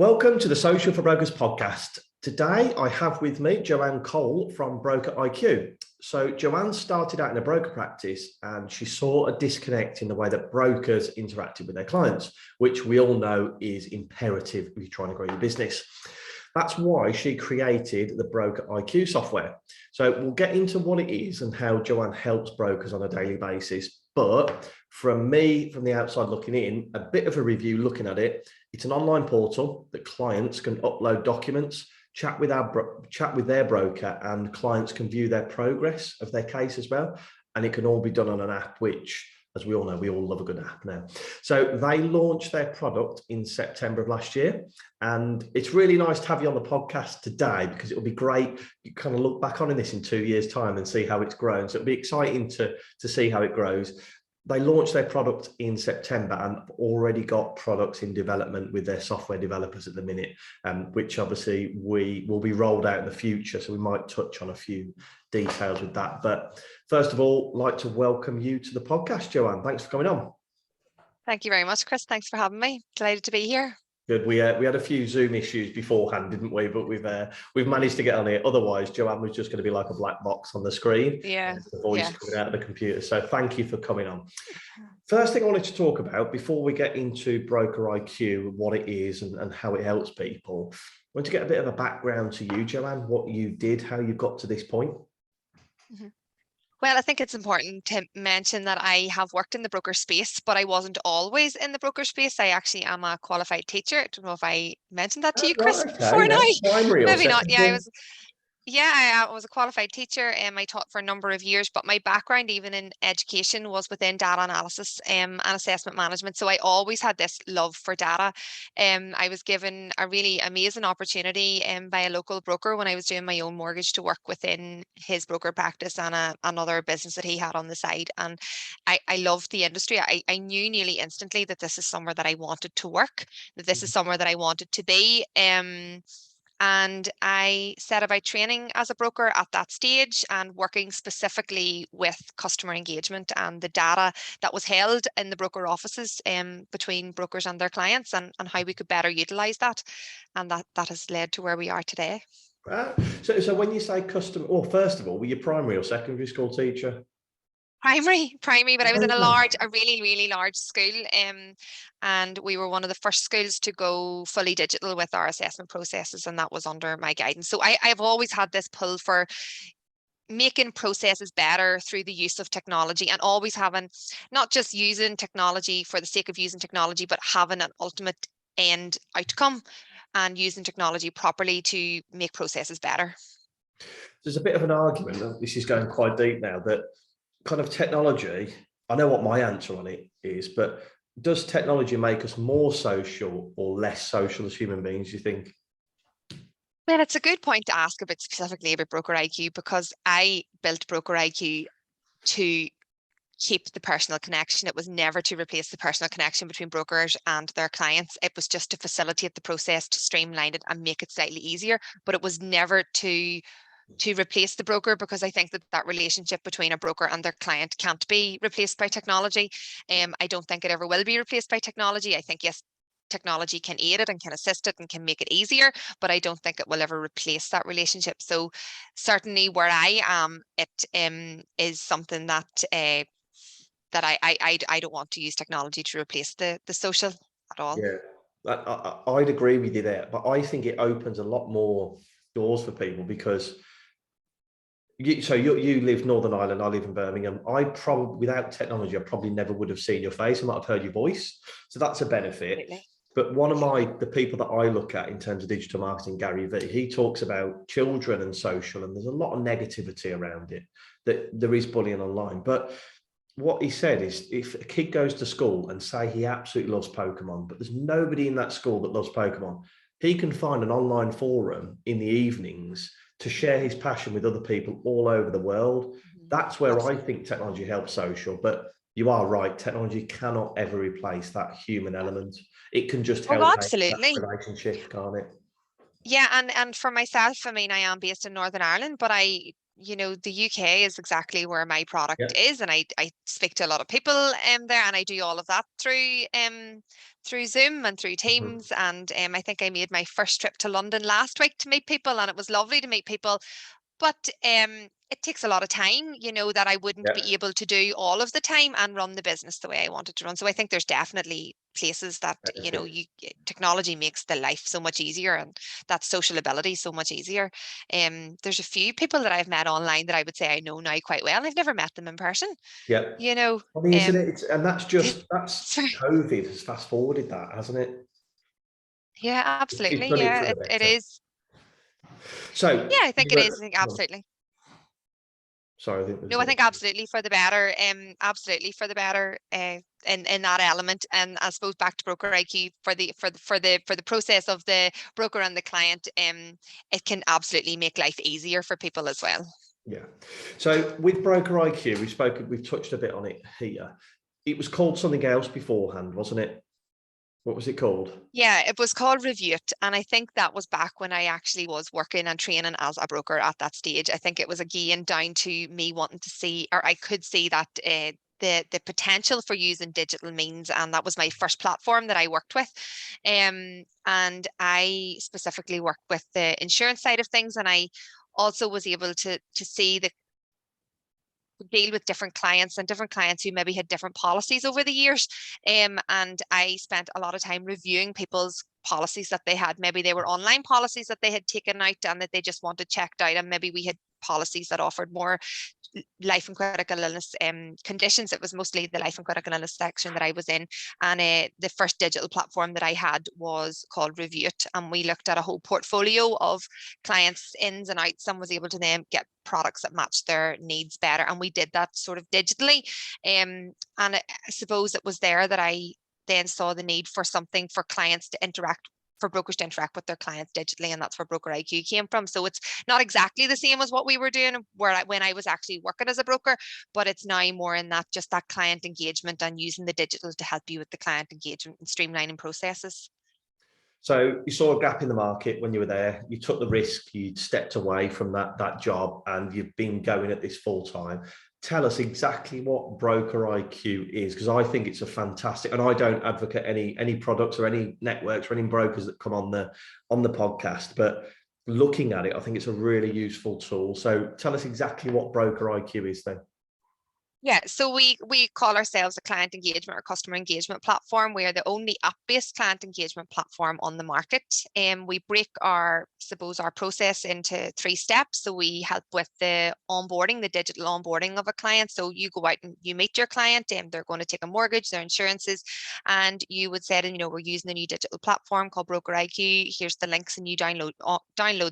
Welcome to the Social for Brokers podcast. Today I have with me Joanne Cole from BrokerIQ. So Joanne started out in a broker practice and she saw a disconnect in the way that brokers interacted with their clients, which we all know is imperative if you're trying to grow your business. That's why she created the BrokerIQ software. So we'll get into what it is and how Joanne helps brokers on a daily basis. But from me, from the outside looking in, a bit of a review looking at it. It's an online portal that clients can upload documents, chat with their broker, and clients can view their progress of their case as well. And it can all be done on an app, which, as we all know, we all love a good app now. So they launched their product in September of last year. And it's really nice to have you on the podcast today because it'll be great. You kind of look back on this in 2 years' time and see how it's grown. So it'll be exciting to see how it grows. They launched their product in September and already got products in development with their software developers at the minute, which obviously we will be rolled out in the future. So we might touch on a few details with that. But first of all, I'd like to welcome you to the podcast, Joanne. Thanks for coming on. Thank you very much, Chris. Thanks for having me. Delighted to be here. Good. We had a few Zoom issues beforehand, didn't we? But we've managed to get on it. Otherwise, Joanne was just going to be like a black box on the screen. Yeah. The voice coming out of the computer. So thank you for coming on. First thing I wanted to talk about before we get into BrokerIQ, what it is and how it helps people, I want to get a bit of a background to you, Joanne, what you did, how you got to this point. Mm-hmm. Well, I think it's important to mention that I have worked in the broker space, but I wasn't always in the broker space. I actually am a qualified teacher. I don't know if I mentioned that to you, Chris, before now. Maybe not. Yeah, I was a qualified teacher and I taught for a number of years, but my background even in education was within data analysis and assessment management. So I always had this love for data. I was given a really amazing opportunity by a local broker when I was doing my own mortgage to work within his broker practice and another business that he had on the side. And I loved the industry. I knew nearly instantly that this is somewhere that I wanted to work, that this is somewhere that I wanted to be. And I set about training as a broker at that stage and working specifically with customer engagement and the data that was held in the broker offices between brokers and their clients and how we could better utilize that. And that has led to where we are today. Right. So when you say customer, first of all, were you primary or secondary school teacher? Primary, but I was in a really, really large school. And we were one of the first schools to go fully digital with our assessment processes, and that was under my guidance. So I've always had this pull for making processes better through the use of technology and always having, not just using technology for the sake of using technology, but having an ultimate end outcome and using technology properly to make processes better. There's a bit of an argument, this is going quite deep now, that kind of technology, I know what my answer on it is, but does technology make us more social or less social as human beings, you think? Well, it's a good point to ask specifically about BrokerIQ, because I built BrokerIQ to keep the personal connection. It was never to replace the personal connection between brokers and their clients. It was just to facilitate the process, to streamline it and make it slightly easier, but it was never to replace the broker, because I think that relationship between a broker and their client can't be replaced by technology. I don't think it ever will be replaced by technology. I think, yes, technology can aid it and can assist it and can make it easier, but I don't think it will ever replace that relationship. So certainly where I am, it is something that I don't want to use technology to replace the social at all. Yeah, I'd agree with you there, but I think it opens a lot more doors for people because you live Northern Ireland, I live in Birmingham. I probably, without technology, I probably never would have seen your face. I might have heard your voice. So that's a benefit. Absolutely. But one of the people that I look at in terms of digital marketing, Gary Vee, he talks about children and social, and there's a lot of negativity around it, that there is bullying online. But what he said is, if a kid goes to school and say he absolutely loves Pokemon, but there's nobody in that school that loves Pokemon, he can find an online forum in the evenings to share his passion with other people all over the world. That's where Absolutely. I think technology helps social, but you are right, technology cannot ever replace that human element. It can just help that relationship, can't it? Yeah, and for myself, I mean, I am based in Northern Ireland, but I the UK is exactly where my Yeah. product is, and I speak to a lot of people there, and I do all of that through Zoom and through Mhm. Teams. And I think I made my first trip to London last week to meet people, and it was lovely to meet people. But it takes a lot of time, that I wouldn't Yeah. be able to do all of the time and run the business the way I wanted to run. So I think there's definitely places that, Benefits. technology makes the life so much easier, and that social ability so much easier. There's a few people that I've met online that I would say I know now quite well. I've never met them in person, Yeah. you know. Funny, isn't it? Um, And that's COVID has fast forwarded that, hasn't it? yeah, It's absolutely. done it Yeah, for the it better. is. So Yeah, I think you it is. I were, think absolutely. sorry, I think No, I think absolutely for the better. Absolutely for the better. In that element, and I suppose back to Broker IQ for the process of the broker and the client. It can absolutely make life easier for people as well. yeah. So with Broker IQ, we've touched a bit on it here. It was called something else beforehand, wasn't it? What was it called? Yeah, it was called Review It, and I think that was back when I actually was working and training as a broker at that stage. I think it was again down to me wanting to see, or I could see that the potential for using digital means, and that was my first platform that I worked with. And I specifically worked with the insurance side of things, and I also was able to see the deal with different clients, and different clients who maybe had different policies over the years. And I spent a lot of time reviewing people's policies that they had. Maybe they were online policies that they had taken out and that they just wanted checked out. And maybe we had policies that offered more life and critical illness conditions. It was mostly the life and critical illness section that I was in. And the first digital platform that I had was called Review It. And we looked at a whole portfolio of clients' ins and outs, and was able to then get products that matched their needs better. And we did that sort of digitally. And I suppose it was there that I then saw the need for something for clients to interact, for brokers to interact with their clients digitally, and that's where Broker IQ came from. So it's not exactly the same as what we were doing when I was actually working as a broker, but it's now more in that just that client engagement and using the digital to help you with the client engagement and streamlining processes. So you saw a gap in the market when you were there. You took the risk. You stepped away from that job, and you've been going at this full time. Tell us exactly what Broker IQ is, because I think it's a fantastic. And I don't advocate any products or any networks or any brokers that come on the podcast, but looking at it, I think it's a really useful tool. So tell us exactly what Broker IQ is then. Yeah, so we call ourselves a client engagement or customer engagement platform. We are the only app-based client engagement platform on the market. And we break our process into 3 steps. So we help with the onboarding, the digital onboarding of a client. So you go out and you meet your client, and they're going to take a mortgage, their insurances, and you would say, we're using a new digital platform called Broker IQ. Here's the links, and you download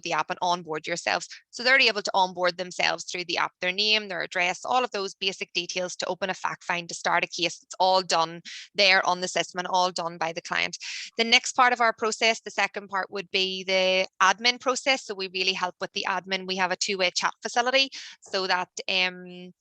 the app and onboard yourselves. So they're able to onboard themselves through the app, their name, their address, all of those basic details to open a fact find, to start a case. It's all done there on the system and all done by the client. The next part of our process, the second part, would be the admin process. So we really help with the admin. We have a 2-way chat facility so that the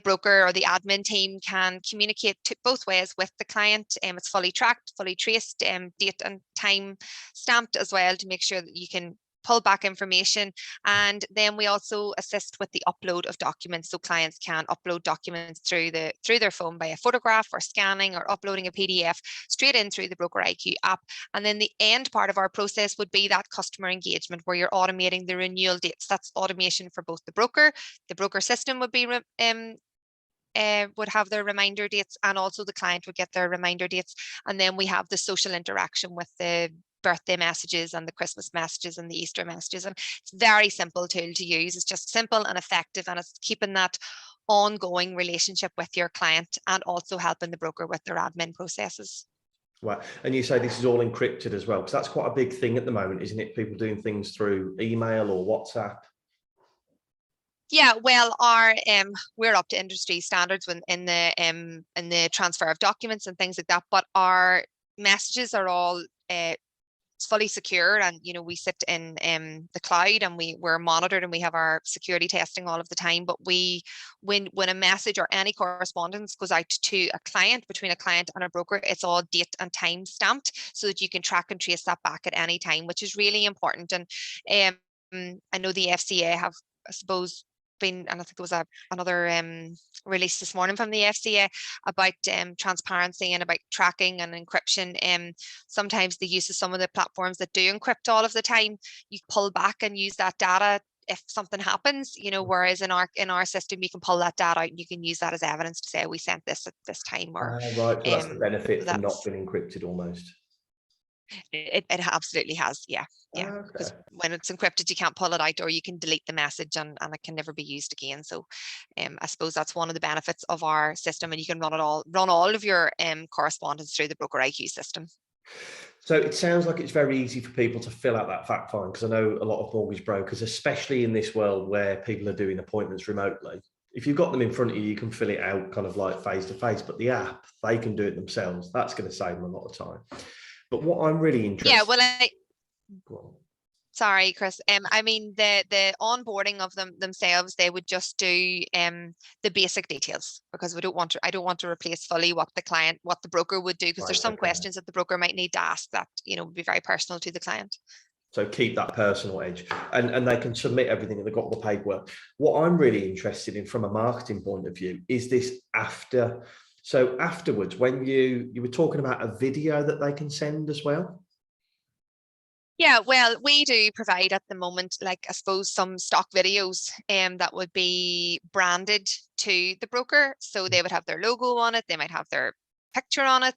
broker or the admin team can communicate both ways with the client. It's fully tracked, fully traced, date and time stamped as well, to make sure that you can pull back information. And then we also assist with the upload of documents. So clients can upload documents through their phone by a photograph, or scanning, or uploading a PDF straight in through the Broker IQ app. And then the end part of our process would be that customer engagement, where you're automating the renewal dates. That's automation for both the broker. The broker system would be would have their reminder dates, and also the client would get their reminder dates. And then we have the social interaction with the birthday messages and the Christmas messages and the Easter messages. And it's a very simple tool to use. It's just simple and effective, and it's keeping that ongoing relationship with your client, and also helping the broker with their admin processes. Wow. And you say this is all encrypted as well, because that's quite a big thing at the moment, isn't it? People doing things through email or WhatsApp. Yeah, well, we're up to industry standards in the transfer of documents and things like that, but our messages are all fully secure, and we sit in the cloud, and we're monitored, and we have our security testing all of the time. But when a message or any correspondence goes out to a client, between a client and a broker, it's all date and time stamped, so that you can track and trace that back at any time, which is really important. And I know the FCA have, I suppose, been, and I think there was another release this morning from the FCA about transparency and about tracking and encryption. Sometimes the use of some of the platforms that do encrypt all of the time, you pull back and use that data if something happens, whereas in our system, you can pull that data out and you can use that as evidence to say, we sent this at this time. Or right, so that's the benefit from not being encrypted almost. It absolutely has, yeah. Because when it's encrypted, you can't pull it out, or you can delete the message and it can never be used again. So I suppose that's one of the benefits of our system, and you can run all of your correspondence through the BrokerIQ system. So it sounds like it's very easy for people to fill out that fact find, because I know a lot of mortgage brokers, especially in this world where people are doing appointments remotely, if you've got them in front of you, you can fill it out kind of like face to face, but the app, they can do it themselves. That's going to save them a lot of time. But what I'm really interested in... Yeah, well, sorry, Chris. I mean, the onboarding of them themselves, they would just do the basic details, because I don't want to replace fully what the broker would do, because there's some questions that the broker might need to ask that would be very personal to the client. So keep that personal edge, and they can submit everything and they've got all the paperwork. What I'm really interested in from a marketing point of view is this after. So afterwards, when you were talking about a video that they can send as well. Yeah, well, we do provide at the moment, like, I suppose, some stock videos that would be branded to the broker. So they would have their logo on it, they might have their picture on it,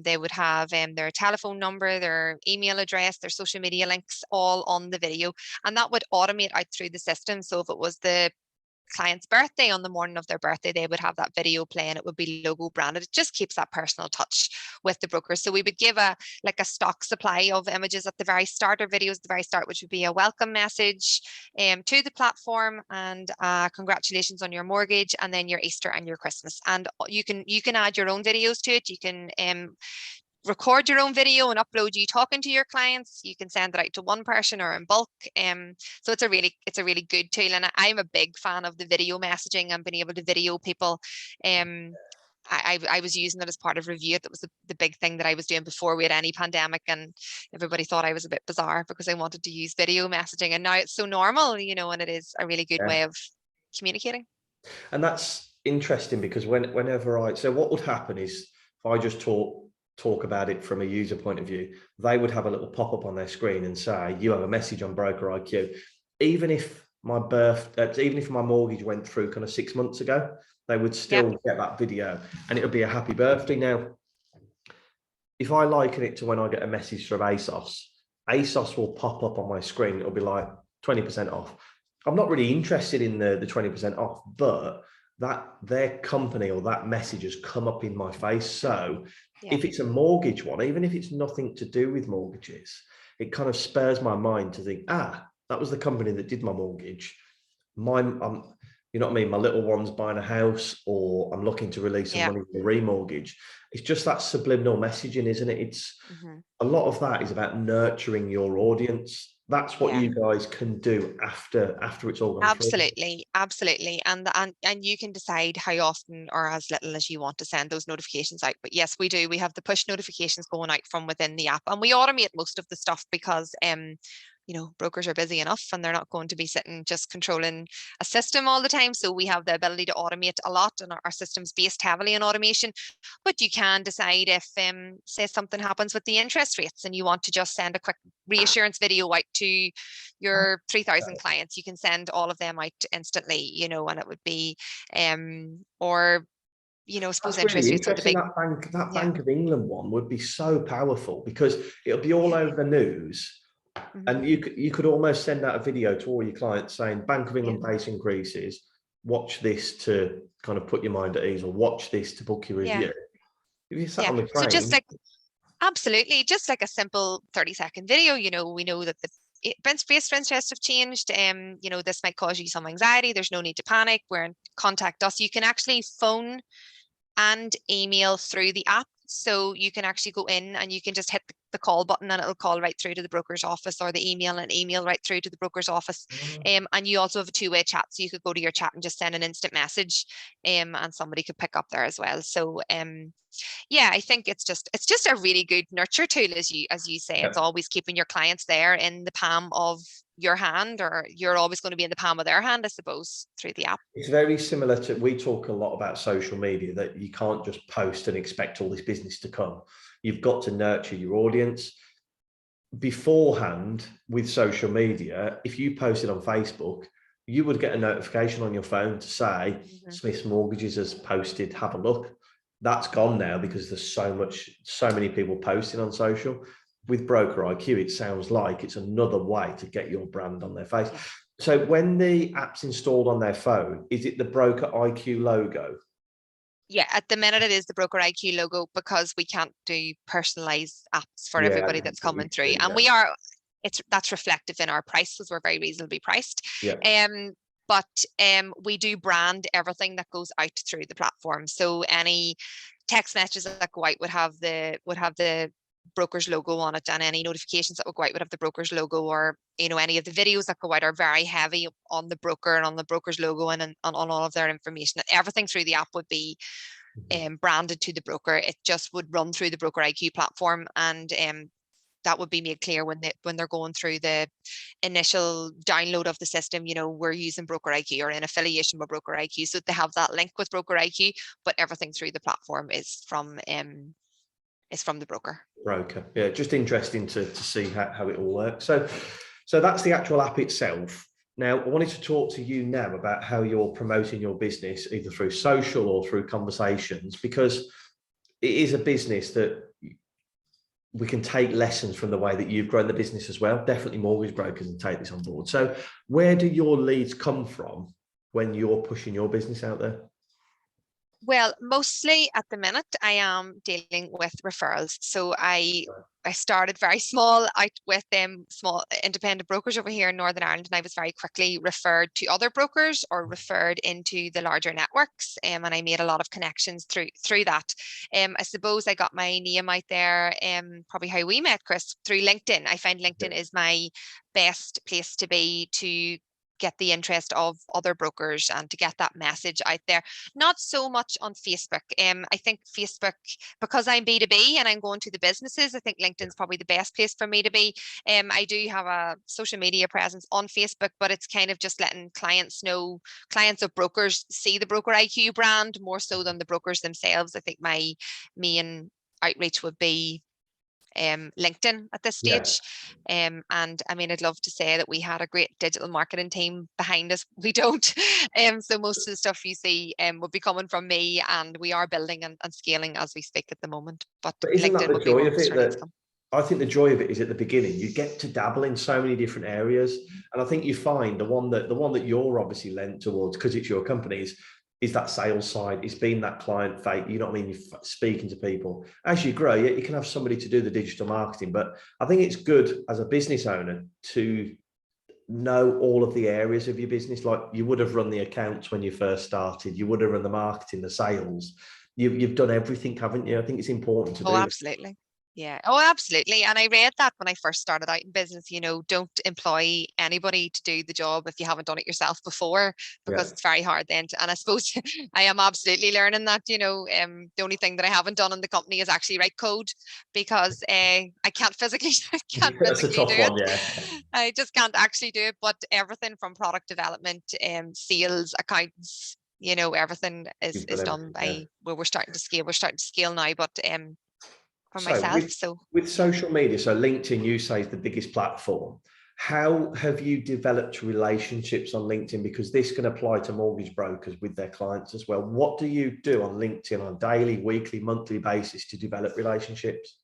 they would have their telephone number, their email address, their social media links, all on the video, and that would automate out through the system. So if it was the client's birthday, on the morning of their birthday, they would have that video play and it would be logo branded. It just keeps that personal touch with the broker. So we would give a stock supply of images at the very start, or videos at the very start, which would be a welcome message to the platform, and congratulations on your mortgage, and then your Easter and your Christmas. And you can add your own videos to it. You can record your own video and upload you talking to your clients. You can send it out to one person or in bulk. So it's a really good tool, and I'm a big fan of the video messaging and being able to video people. I was using it as part of Review It. That was the big thing that I was doing before we had any pandemic, and everybody thought I was a bit bizarre because I wanted to use video messaging, and now it's so normal, and it is a really good way of communicating. And that's interesting, because so what would happen is, if I just talk about it from a user point of view, they would have a little pop-up on their screen and say, you have a message on BrokerIQ. Even if my mortgage went through kind of 6 months ago, they would still get that video, and it would be a happy birthday. Now, if I liken it to when I get a message from ASOS will pop up on my screen. It'll be like 20% off. I'm not really interested in the 20% off, but that their company or that message has come up in my face. So if it's a mortgage one, even if it's nothing to do with mortgages, it kind of spurs my mind to think, that was the company that did my mortgage. You know what I mean? My little one's buying a house, or I'm looking to release some money for remortgage. It's just that subliminal messaging, isn't it? It's a lot of that is about nurturing your audience. That's what you guys can do after it's all gone through. Absolutely. And you can decide how often or as little as you want to send those notifications out. But yes, we do. We have the push notifications going out from within the app, and we automate most of the stuff because brokers are busy enough, and they're not going to be sitting just controlling a system all the time. So we have the ability to automate a lot, and our system's based heavily on automation. But you can decide if, say, something happens with the interest rates and you want to just send a quick reassurance video out to your 3,000 clients, you can send all of them out instantly, and it would be, suppose interest rates are the big... That Bank of England one would be so powerful, because it'll be all over the news. And you could almost send out a video to all your clients saying, Bank of England base increases, watch this to kind of put your mind at ease, or watch this to book your review. If you sat on the train... So just like a simple 30-second video, we know that the base interest have changed. This might cause you some anxiety. There's no need to panic. Contact us. You can actually phone and email through the app. So you can actually go in and you can just hit the call button, and it'll call right through to the broker's office, or the email right through to the broker's office. And you also have a two-way chat, so you could go to your chat and just send an instant message, and somebody could pick up there as well. So I think it's just a really good nurture tool, as you say. It's always keeping your clients there in the palm of your hand, or you're always going to be in the palm of their hand, I suppose, through the app. It's very similar to, we talk a lot about social media, that you can't just post and expect all this business to come. You've got to nurture your audience. Beforehand, with social media, if you posted on Facebook, you would get a notification on your phone to say Smith's Mortgages has posted, have a look. That's gone now because there's so many people posting on social. With BrokerIQ, it sounds like it's another way to get your brand on their face. So when the app's installed on their phone, is it the BrokerIQ logo? Yeah, at the minute it is the BrokerIQ logo, because we can't do personalized apps for everybody that's coming through. And that's reflective in our price, because we're very reasonably priced. But we do brand everything that goes out through the platform. So any text messages that go out would have the broker's logo on it, and any notifications that will go out would have the broker's logo, or any of the videos that go out are very heavy on the broker and on the broker's logo and on all of their information. Everything through the app would be branded to the broker. It just would run through the BrokerIQ platform, and that would be made clear when they're going through the initial download of the system. We're using BrokerIQ or in affiliation with BrokerIQ, so they have that link with BrokerIQ, but everything through the platform is from the broker. Yeah, just interesting to see how it all works. So that's the actual app itself. Now, I wanted to talk to you now about how you're promoting your business, either through social or through conversations, because it is a business that we can take lessons from the way that you've grown the business as well. Definitely mortgage brokers and take this on board. So where do your leads come from when you're pushing your business out there? Well, mostly at the minute, I am dealing with referrals. So I started very small out with small independent brokers over here in Northern Ireland, and I was very quickly referred to other brokers or referred into the larger networks, and I made a lot of connections through that. I suppose I got my name out there, probably how we met, Chris, through LinkedIn. I find LinkedIn is my best place to be, to get the interest of other brokers and to get that message out there. Not so much on Facebook. I think Facebook, because I'm B2B and I'm going to the businesses, I think LinkedIn's probably the best place for me to be. I do have a social media presence on Facebook, but it's kind of just letting clients of brokers see the BrokerIQ brand more so than the brokers themselves. I think my main outreach would be LinkedIn at this stage. And I mean, I'd love to say that we had a great digital marketing team behind us. We don't. So most of the stuff you see would be coming from me, and we are building and scaling as we speak at the moment. But isn't LinkedIn that the joy of it? I think the joy of it is at the beginning, you get to dabble in so many different areas. And I think you find the one that you're obviously lent towards, because it's your company, is that sales side. It's been that client face, you know what I mean? You're speaking to people. As you grow, you can have somebody to do the digital marketing, but I think it's good as a business owner to know all of the areas of your business. Like you would have run the accounts when you first started, you would have run the marketing, the sales. You've done everything, haven't you? I think it's important to do. Absolutely. Yeah. Oh, absolutely. And I read that when I first started out in business, don't employ anybody to do the job if you haven't done it yourself before, because it's very hard then. And I suppose I am absolutely learning that, the only thing that I haven't done in the company is actually write code, because I can't physically, do it. I just can't actually do it. But everything from product development, sales, accounts, everything is done by, well, we're starting to scale now, but with social media, so LinkedIn, you say, is the biggest platform. How have you developed relationships on LinkedIn? Because this can apply to mortgage brokers with their clients as well. What do you do on LinkedIn on a daily, weekly, monthly basis to develop relationships?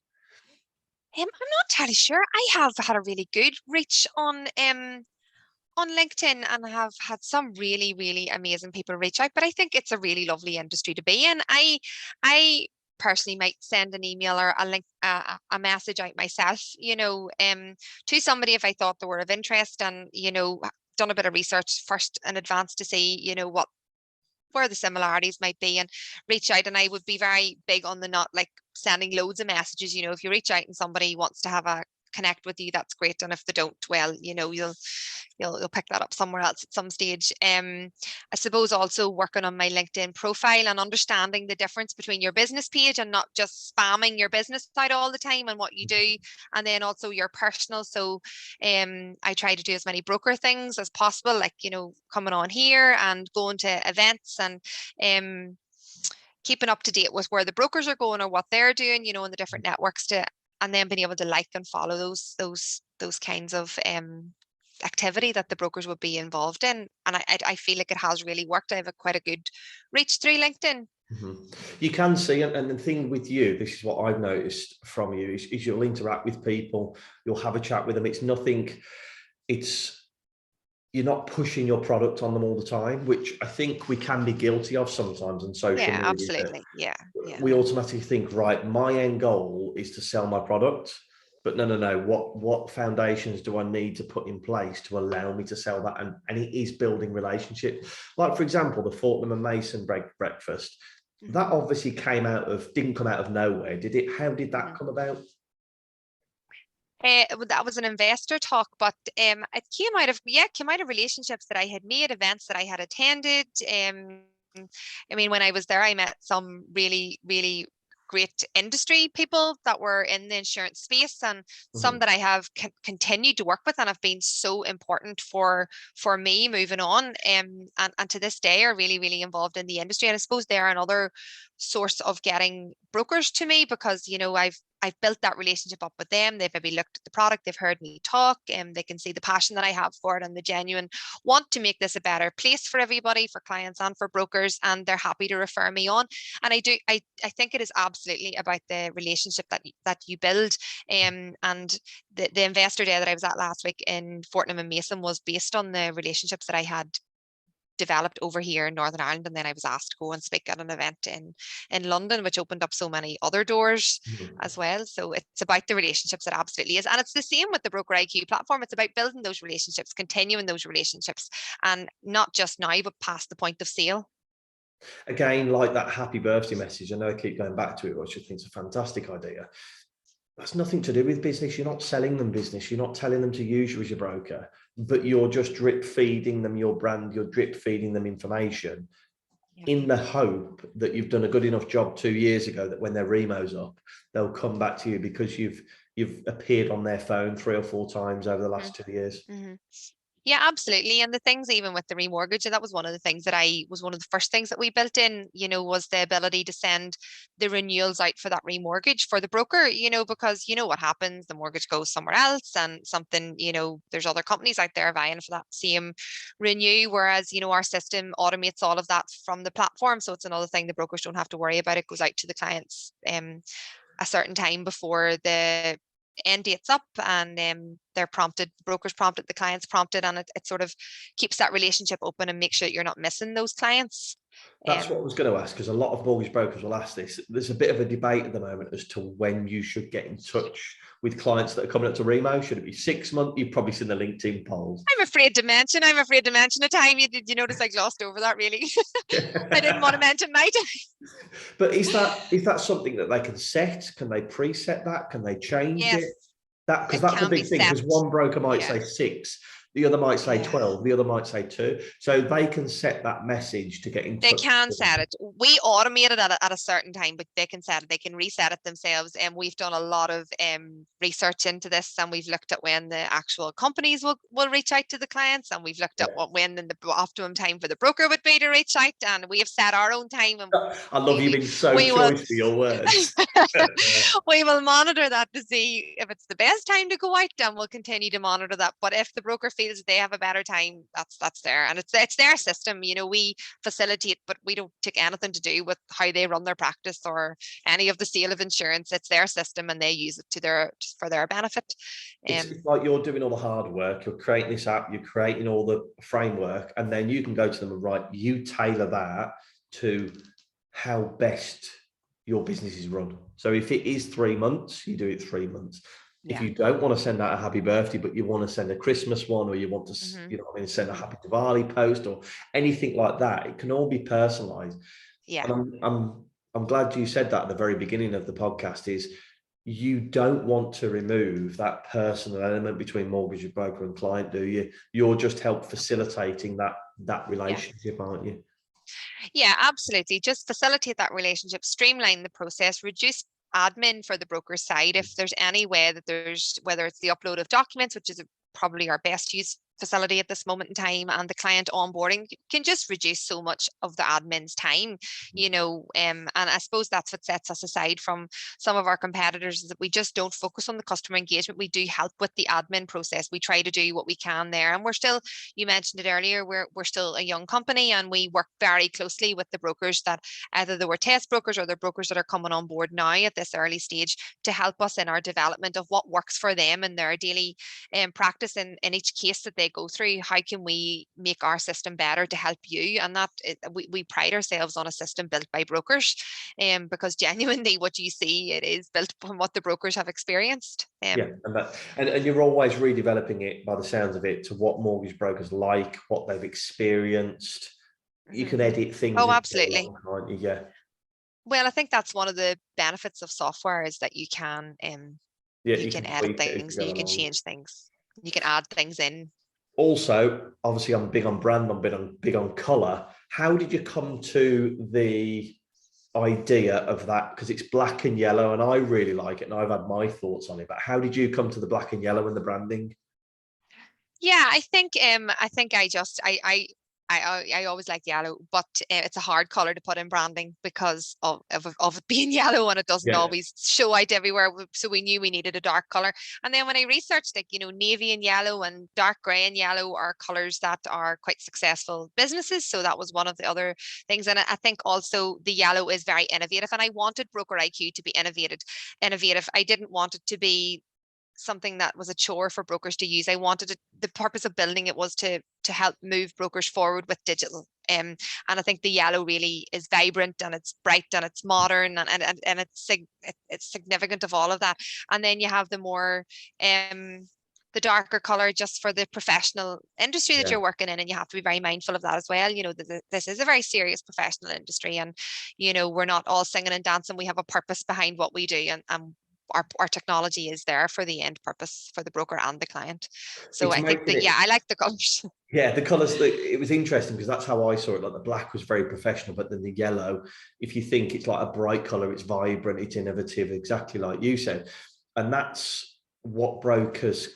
I'm not entirely sure. I have had a really good reach on LinkedIn, and I have had some really, really amazing people reach out. But I think it's a really lovely industry to be in. I personally might send an email or a link, a message out myself, to somebody if I thought they were of interest, and done a bit of research first in advance to see where the similarities might be, and reach out. And I would be very big on the not like sending loads of messages. If you reach out and somebody wants to have a connect with you, that's great. And if they don't, well, you know, you'll pick that up somewhere else at some stage. I suppose also working on my LinkedIn profile and understanding the difference between your business page and not just spamming your business out all the time and what you do, and then also your personal. So I try to do as many broker things as possible, like, you know, coming on here and going to events and keeping up to date with where the brokers are going or what they're doing, you know, in the different networks, and then being able to like and follow those kinds of activity that the brokers would be involved in. And I feel like it has really worked. I have quite a good reach through LinkedIn. You can see, and the thing with you, this is what I've noticed from you, is you'll interact with people, you'll have a chat with them. You're not pushing your product on them all the time, which I think we can be guilty of sometimes on social media. Absolutely. Yeah. We automatically think, right, my end goal is to sell my product. But no. What foundations do I need to put in place to allow me to sell that? And it is building relationship. Like, for example, the Fortnum and Mason breakfast. That obviously didn't come out of nowhere, did it? How did that come about? That was an investor talk, but it came out of relationships that I had made, events that I had attended. I mean, when I was there, I met some really, really great industry people that were in the insurance space, and some that I have continued to work with and have been so important for me moving on, and to this day are really, really involved in the industry. And I suppose they're another source of getting brokers to me, because, you know, I've built that relationship up with them. They've maybe looked at the product, they've heard me talk, and they can see the passion that I have for it and the genuine want to make this a better place for everybody, for clients and for brokers, and they're happy to refer me on. And I think it is absolutely about the relationship that you build. And the investor day that I was at last week in Fortnum and Mason was based on the relationships that I had developed over here in Northern Ireland, and then I was asked to go and speak at an event in London, which opened up so many other doors as well. So it's about the relationships, it absolutely is. And it's the same with the BrokerIQ platform. It's about building those relationships, continuing those relationships, and not just now, but past the point of sale. Again, like that happy birthday message, I know I keep going back to it, which I think is a fantastic idea. That's nothing to do with business. You're not selling them business. You're not telling them to use you as your broker, but you're just drip feeding them your brand. You're drip feeding them information in the hope that you've done a good enough job 2 years ago that when their remo's up, they'll come back to you because you've appeared on their phone 3 or 4 times over the last 2 years. Yeah, absolutely. And the things, even with the remortgage, and that was one of the things that was one of the first things that we built in, you know, was the ability to send the renewals out for that remortgage for the broker, you know, because you know what happens, the mortgage goes somewhere else and something, you know, there's other companies out there vying for that same renew, whereas, you know, our system automates all of that from the platform. So it's another thing the brokers don't have to worry about. It goes out to the clients a certain time before the end date's up, and they're prompted, the brokers prompted, the clients prompted, and it sort of keeps that relationship open and makes sure that you're not missing those clients. That's what I was going to ask, because a lot of mortgage brokers will ask this. There's a bit of a debate at the moment as to when you should get in touch with clients that are coming up to remo. Should it be 6 months? You've probably seen the LinkedIn polls. I'm afraid to mention a time. You notice I glossed over that, really. I didn't want to mention my time. But is that something that they can set? Can they preset that? Can they change it? Because that's a big thing, because one broker might say 6, the other might say 12, the other might say 2. So they can set that message to get in touch. They can set it. We automate it at a certain time, but they can set it. They can reset it themselves. And we've done a lot of research into this, and we've looked at when the actual companies will reach out to the clients, and we've looked at when the optimum time for the broker would be to reach out, and we have set our own time. And I love you being so choice for your words. We will monitor that to see if it's the best time to go out, and we'll continue to monitor that. But if the broker feels they have a better time, that's there, and it's their system. You know, we facilitate, but we don't take anything to do with how they run their practice or any of the sale of insurance. It's their system, and they use it for their benefit. It's like you're doing all the hard work. You're creating this app. You're creating all the framework, and then you can go to them and you tailor that to how best your business is run. So if it is 3 months, you do it 3 months. If you don't want to send out a happy birthday, but you want to send a Christmas one, or you want to, send a happy Diwali post or anything like that, it can all be personalized. Yeah. And I'm glad you said that at the very beginning of the podcast, is you don't want to remove that personal element between mortgage broker and client, do you? You're just help facilitating that relationship, aren't you? Yeah, absolutely. Just facilitate that relationship, streamline the process, reduce admin for the broker side. If there's any way that whether it's the upload of documents, which is probably our best use facility at this moment in time, and the client onboarding can just reduce so much of the admin's time, and I suppose that's what sets us aside from some of our competitors, is that we just don't focus on the customer engagement. We do help with the admin process. We try to do what we can there, and we're still, you mentioned it earlier, we're still a young company, and we work very closely with the brokers that either they were test brokers or they're brokers that are coming on board now at this early stage to help us in our development of what works for them in their daily practice in each case that they go through. How can we make our system better to help you? And that we pride ourselves on a system built by brokers, because genuinely what you see, it is built from what the brokers have experienced. Yeah, and you're always redeveloping it by the sounds of it to what mortgage brokers like, what they've experienced. You can edit things. Oh, absolutely. Can't you? Yeah. Well, I think that's one of the benefits of software, is that you can You can can edit tweak it as things, you and go you can along. change things, you can add things in. Also, obviously, I'm big on brand, I'm big on color. How did you come to the idea of that? Because it's black and yellow, and I really like it, and I've had my thoughts on it. But how did you come to the black and yellow and the branding? Yeah, I think I always like yellow, but it's a hard color to put in branding because of it being yellow, and it doesn't Yeah, always show out everywhere. So we knew we needed a dark color. And then when I researched it, navy and yellow and dark gray and yellow are colors that are quite successful businesses. So that was one of the other things. And I think also the yellow is very innovative, and I wanted BrokerIQ to be innovative. I didn't want it to be something that was a chore for brokers to use. I wanted it, the purpose of building it was to help move brokers forward with digital. And I think the yellow really is vibrant, and it's bright, and it's modern, and it's significant of all of that. And then you have the darker color just for the professional industry that yeah. you're working in, and you have to be very mindful of that as well. This is a very serious professional industry, and we're not all singing and dancing. We have a purpose behind what we do, and our technology is there for the end purpose for the broker and the client. So It's I think making that, it. yeah, I like the colors. Yeah, the colours. It was interesting because that's how I saw it. Like the black was very professional, but then the yellow, if you think it's like a bright colour, it's vibrant, it's innovative, exactly like you said. And that's what brokers.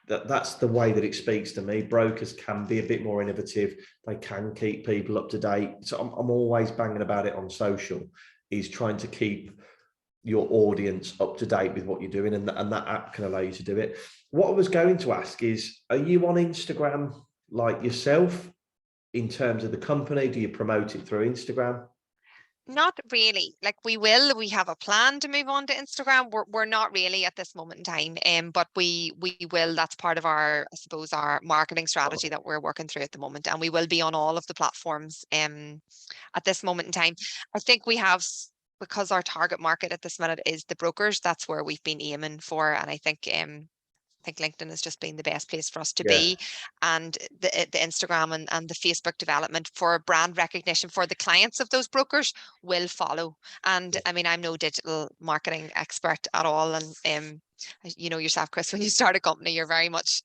That's the way that it speaks to me. Brokers can be a bit more innovative. They can keep people up to date. So I'm always banging about it on social, is trying to keep your audience up to date with what you're doing, and that app can allow you to do it. What I was going to ask is, are you on Instagram like yourself in terms of the company? Do you promote it through Instagram? Not really. Like we have a plan to move on to Instagram. We're not really at this moment in time. But we will. That's part of our, I suppose, our marketing strategy that we're working through at the moment. And we will be on all of the platforms at this moment in time. I think we have, because our target market at this minute is the brokers, that's where we've been aiming for. And I think LinkedIn has just been the best place for us to Yeah. be, and the Instagram and the Facebook development for brand recognition for the clients of those brokers will follow. And I mean, I'm no digital marketing expert at all, and yourself, Chris, when you start a company, you're very much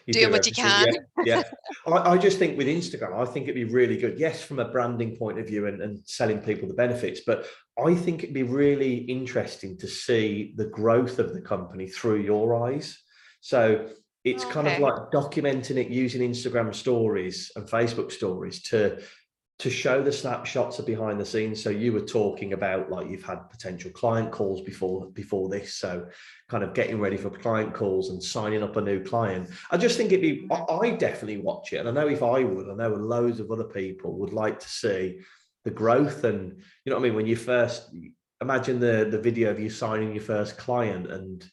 You doing do what you everything. can. Yeah, yeah. I just think with Instagram, I think it'd be really good. Yes, from a branding point of view and selling people the benefits, but I think it'd be really interesting to see the growth of the company through your eyes. So it's kind of Okay. like documenting it using Instagram stories and Facebook stories to show the snapshots of behind the scenes. So you were talking about, like, you've had potential client calls before this, so kind of getting ready for client calls and signing up a new client. I just think it'd be, I definitely watch it, and I know if I would, I know loads of other people would like to see the growth. And you know what I mean, when you first imagine the video of you signing your first client. And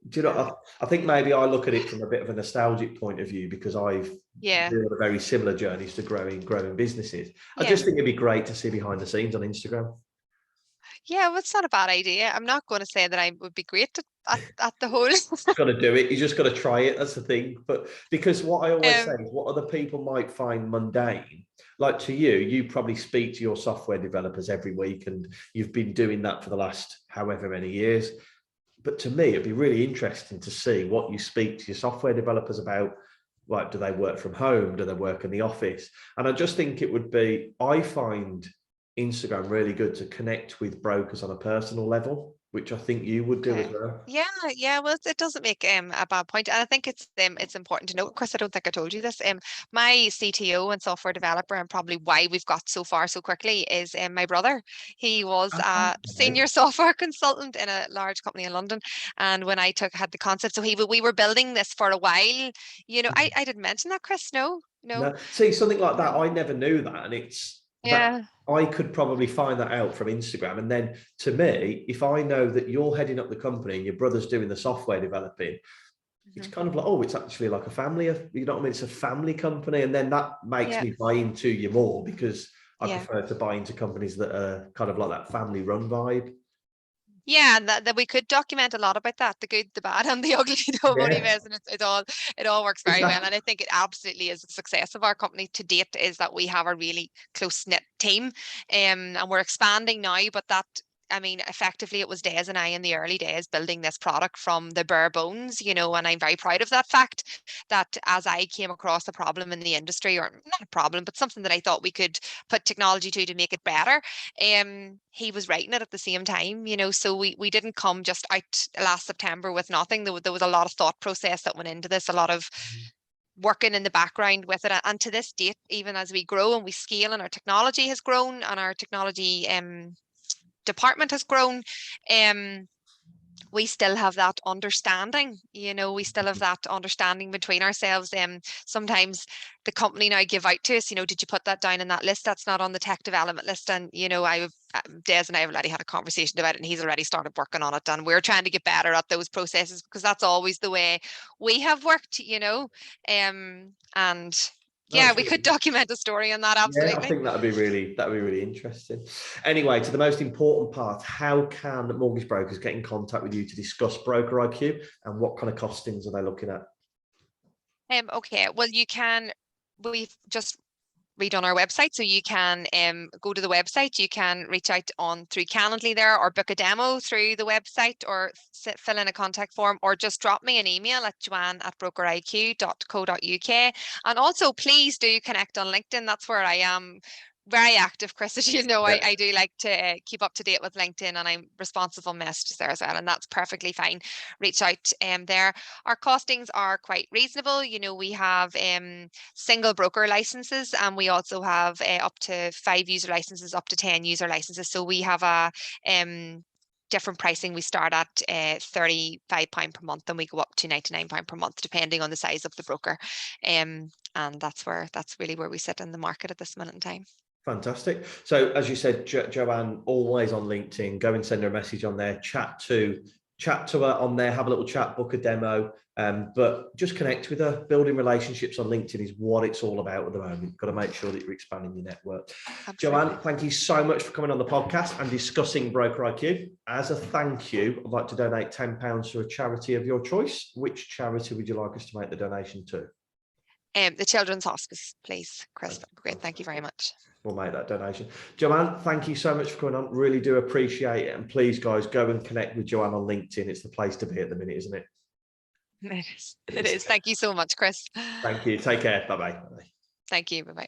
do you know, I think maybe I look at it from a bit of a nostalgic point of view, because I've Yeah. been on very similar journeys to growing businesses. I Yeah. just think it'd be great to see behind the scenes on Instagram. Yeah, well, it's not a bad idea. I'm not going to say that I would be great at the whole. Got to do it. You just got to try it. That's the thing. But because what I always say um, is, what other people might find mundane, like to you probably speak to your software developers every week, and you've been doing that for the last however many years. but to me, it'd be really interesting to see what you speak to your software developers about. Like, do they work from home? Do they work in the office? And I just think it would be, I find Instagram really good to connect with brokers on a personal level, which I think you would do as well. Yeah. Well, it doesn't make a bad point, and I think it's important to note, Chris. I don't think I told you this. My CTO and software developer, and probably why we've got so far so quickly, is my brother. He was a senior software consultant in a large company in London, and when I had the concept, so we were building this for a while. You know, I didn't mention that, Chris. No. See, something like that, I never knew that, and it's that. Yeah. I could probably find that out from Instagram. And then to me, if I know that you're heading up the company and your brother's doing the software developing, it's kind of like, oh, it's actually like a family, you know what I mean? It's a family company. And then that makes me buy into you more, because I prefer to buy into companies that are kind of like that family run vibe. Yeah, and that we could document a lot about that, the good, the bad, and the ugly. Don't worry, Miss, and it all works very well. And I think it absolutely is the success of our company to date, is that we have a really close knit team, and we're expanding now. But that, I mean, effectively, it was Des and I in the early days building this product from the bare bones, you know, and I'm very proud of that fact, that as I came across a problem in the industry, or not a problem, but something that I thought we could put technology to make it better, he was writing it at the same time, you know, so we didn't come just out last September with nothing. There was a lot of thought process that went into this, a lot of working in the background with it. And to this date, even as we grow and we scale and our technology has grown and our technology department has grown, we still have that understanding, you know, we still have that understanding between ourselves. Sometimes the company now give out to us, you know, did you put that down in that list? That's not on the tech development list. And, you know, Des and I have already had a conversation about it, and he's already started working on it. And we're trying to get better at those processes, because that's always the way we have worked, you know. And yeah, we could document a story on that. Absolutely. Yeah, I think that'd be really interesting. Anyway, to the most important part, how can mortgage brokers get in contact with you to discuss BrokerIQ, and what kind of costings are they looking at? Okay, well, we've just redone our website, so you can go to the website. You can reach out through Calendly there, or book a demo through the website, or fill in a contact form, or just drop me an email at joanne@brokeriq.co.uk. And also, please do connect on LinkedIn. That's where I am very active, Chris. As you know, I do like to keep up to date with LinkedIn, and I'm responsive on messages there as well, and that's perfectly fine. Reach out there. Our costings are quite reasonable. You know, we have single broker licenses, and we also have up to 5 user licenses, up to 10 user licenses. So we have a different pricing. We start at £35 per month, and we go up to £99 per month, depending on the size of the broker. And that's really where we sit in the market at this minute in time. Fantastic. So as you said, Joanne, always on LinkedIn, go and send her a message on there, chat to her on there, have a little chat, book a demo, but just connect with her. Building relationships on LinkedIn is what it's all about at the moment. You've got to make sure that you're expanding your network. Absolutely. Joanne, thank you so much for coming on the podcast and discussing BrokerIQ. As a thank you, I'd like to donate £10 to a charity of your choice. Which charity would you like us to make the donation to? The Children's Hospice, please, Chris. Great. Thank you very much. We'll make that donation. Joanne, thank you so much for coming on. Really do appreciate it. And please, guys, go and connect with Joanne on LinkedIn. It's the place to be at the minute, isn't it? It is. Thank you so much, Chris. Thank you. Take care. Bye-bye. Thank you. Bye-bye.